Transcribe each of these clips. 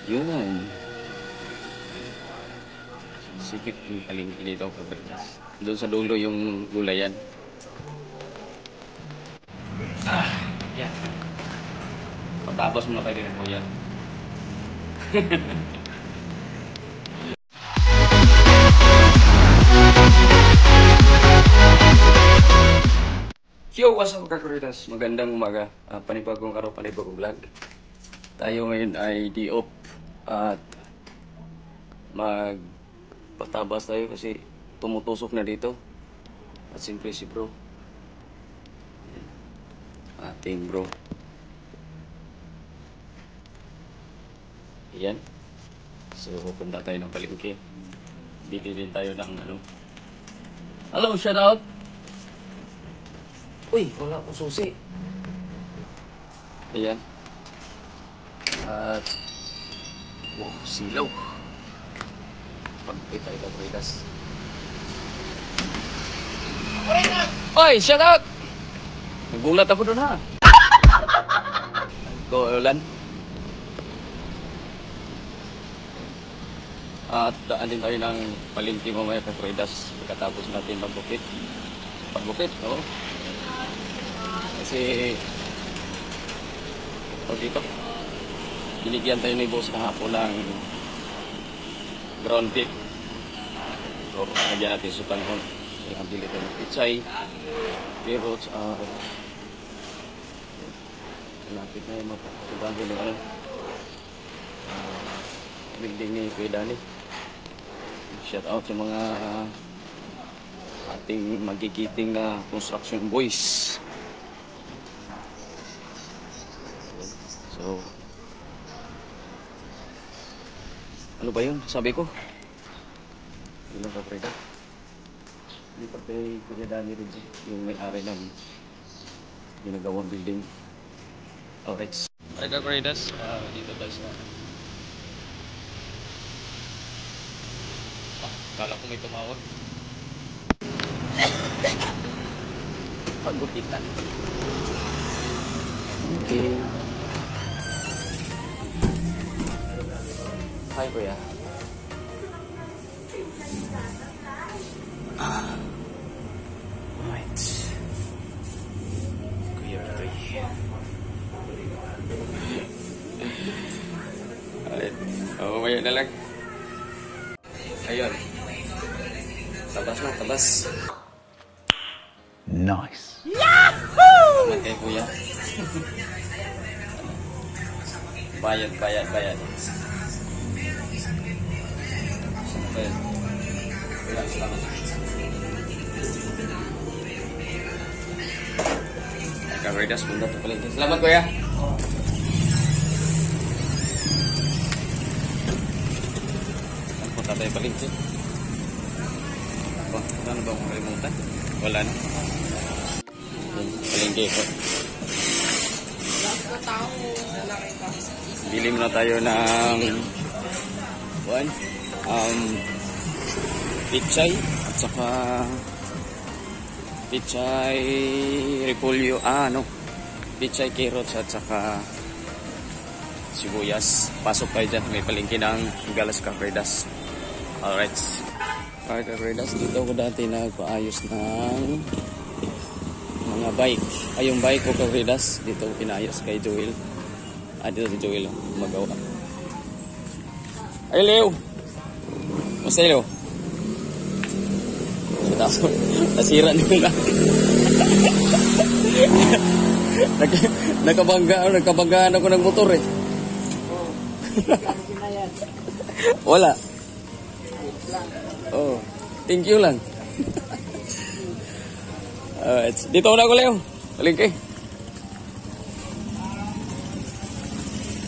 Yun. Sikip yung palengke dito, kabarkas. Doon sa dulo yung gulayan. Yan. Patapos mo na kayo rin po yan. Yo, what's up kakuritas? Magandang umaga. Panibagong araw, panibagong vlog. Tayo ngayon ay day off at magpatabas tayo kasi tumutusok na dito. At siyempre si bro. Ating bro. Ayan. So, punta tayo ng palengke. Bili din tayo ng ano. Hello, shout out! Uy, wala akong susi. Ayan. At wow, silaw. Pagpit tayo kabritas. Oy, shout out! Nagulat ako doon ha. Golan. At daan din tayo ng palengke mamaya kabritas. Pagkatapos natin magbukit. Pagbukit, oo. Kasi dito binigyan tayo ni boss kahapon ng ground beef. So nagyan natin sa panahon. So bili tayo ng pichay, carrots, lapit na yung mapapagbago ng building ni Kuya Dani. Shout out sa mga ating magigiting na construction boys. So, ano ba yun? Sabi ko. Ilang kapreda. Hindi pa kay Kuya Dani rin yung may-ari ng ginagawang building. Alright. Alright kapredas, dito tayo sa kala ko may tumawag. Paggupitan. Okay. Hi, Kuya. Right. Kuya Ritoy. Alright. Mamaya na lang. Ayun. Tabas na, tabas. Nice. Yahoo! Salamat kay Kuya. Bayad. Okay. Salamat. Kabridas, punta to palengke. Salamat, Kuya. Punta tayo palengke. Ano ba akong kalimutan? Wala na. Palengke ko. Bili muna tayo ng pichay at saka pichay repolyo, pichay carrots at saka sibuyas. Pasok tayo dyan, may palengke ng Galas Kapridas. Alright. Alright Kapridas, dito ko dati nagpaayos ng mga bike. Ay, yung bike ko Kapridas, dito ko pinayos kay Joel. Dito si Joel magawa. Ay, Leo! Musta, Leo? Nasira nila. Nakabanggaan ako ng motor eh. Wala. Oh, thank you lang. Dito na ako, Leo. Palengke.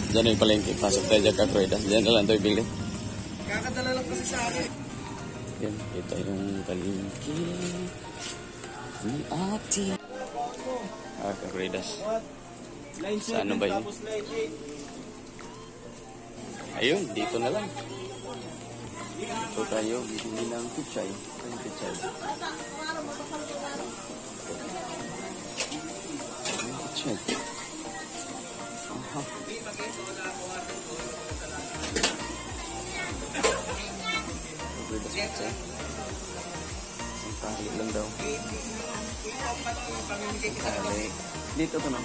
Diyan yung palengke. Pasok tayo dyan kakruedas. Diyan na lang ito ibili. Kakadala lang kasi sa akin. Yan, ito yung palengke ni ate. Kakruedas. Sa ano ba yun? Ayun, dito na lang. Dito tayo, bibili ng pichay. Ano pichay? Pichay. Aha. So, ang tali lang daw. Tali. Dito to na.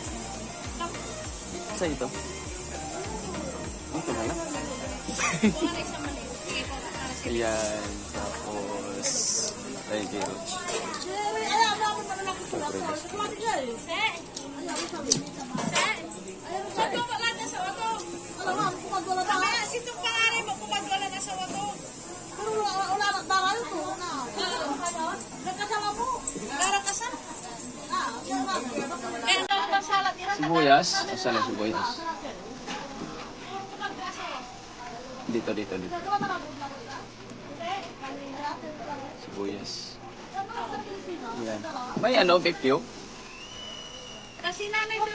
Sa ito? Dito na lang. Ayan. Tapos, thank you. Sibuyas? Asan ang sibuyas? Dito. Sibuyas. Yan. May ano, BQ? Kasi nanay ko.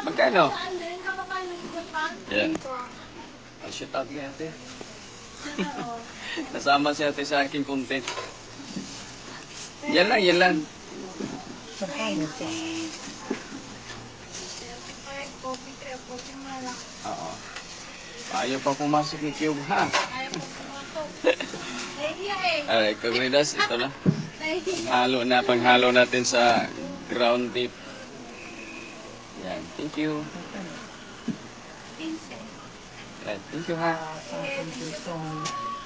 Magkano? Yeah. I'll shout out kay ate. Nasama si ate sa aking content. Yan lang. Oo. Ayaw pa pumasok ni Cube, ha? Alright, kagridas, ito na. Panghalo natin sa ground beef. Yan, thank you. Right, thank you, ha?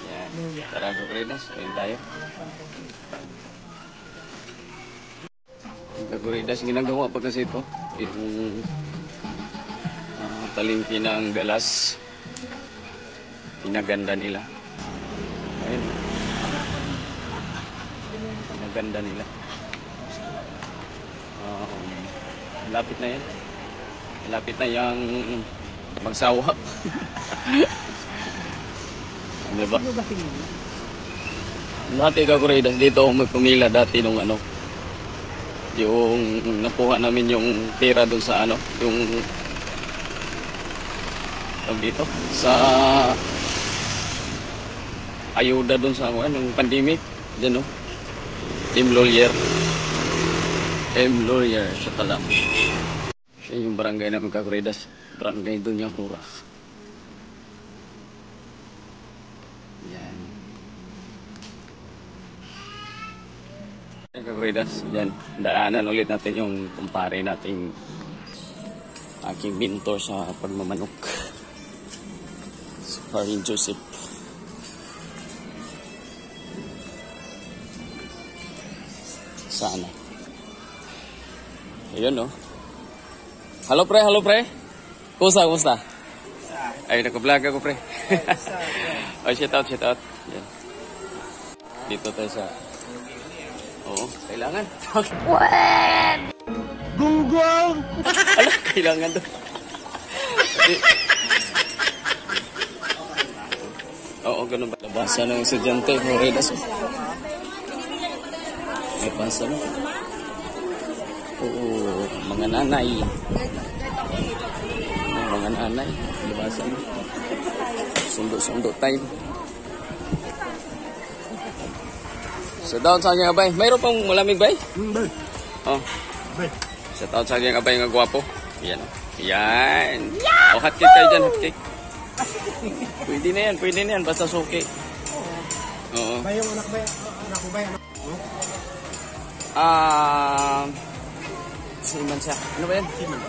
Yan, tara kagridas, ayun tayo. Kagridas, ginagawa pa kasi ito. Itong talingki ng galas. Pinaganda nila. Ayun. Pinaganda nila. Lapit na yan. Lapit na yung magsawa. Diba? Dati kaguridas dito ako magpumila dati nung ano. Yung nakuha namin yung tira dun sa ano. Yung dito sa ayuda dun sa anong pandemic dyan, no? M. Lawyer siya talang siya yung barangay na magkakuridas, barangay dun yung Hura. Yan kakuridas, yan daanan ulit natin yung kumpare nating aking mentor sa pagmamanok, Paring Joseph. Sana. Ayun, no? Halo, pre. Kumusta? Ay, naka-vlog ako, pre. Ay, shout out. Yan. Dito tayo sa... Oo, kailangan. Gunggong! Ala, kailangan doon. Oo, ganun ba? Labasa ng estudyante, Moridas. May basa no? Oo, mga nanay. Mga nanay, labasa no? Sundo time. So down sa aking abay. Mayroon pang malamig bay? Oh. Sa down sa aking abay nga gwapo. Yan. Yan. Oh, hot cake kayo dyan, hot cake. Pwede na yan, basta suki. Oo. Ba yung anak ko ba? Siman siya. Ano ba yan? Siman.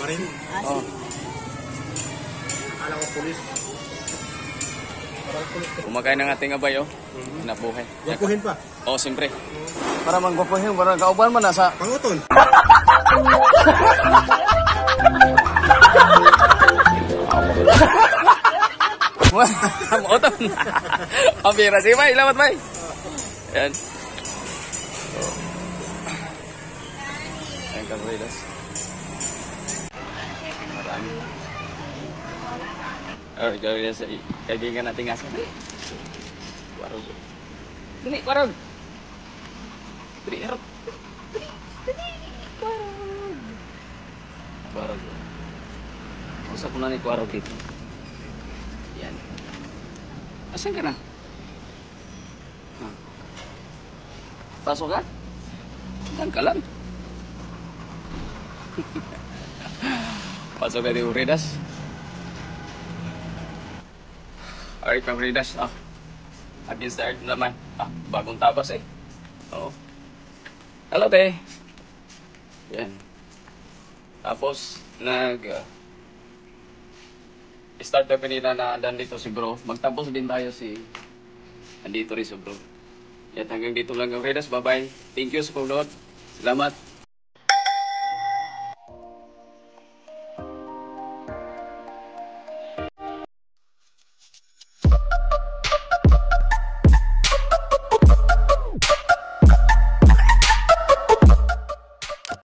Marin? Oo. Akala ko pulis. Kumakain ng ating abay, oh. Nabuhay. Gwapuhin pa? Oo, siyempre. Para manggwapuhin, para kauban mo nasa... Panguton. Panguton. Pambira. Sige, bay. Lamat, bay. Yan. Ayan, kabridas. Marami. Alright, kabridas. Kaibigan natin asan. Waro. Dali, parang. Dali, harap. Parang. Usap ko na ni Kuwarog dito. Yan. Asan ka na? Pasok ka? Saan ka lang? Pasok na di Uridas. Alright, mga Uridas. Again start naman. Bagong tapas eh. Oo. Hello, te. Yan. Tapos, start na pinina na dito si bro. Magtapos din tayo andito rin si bro. Yan, hanggang dito lang ang Uridas. Bye-bye. Thank you sa pagnood. Salamat.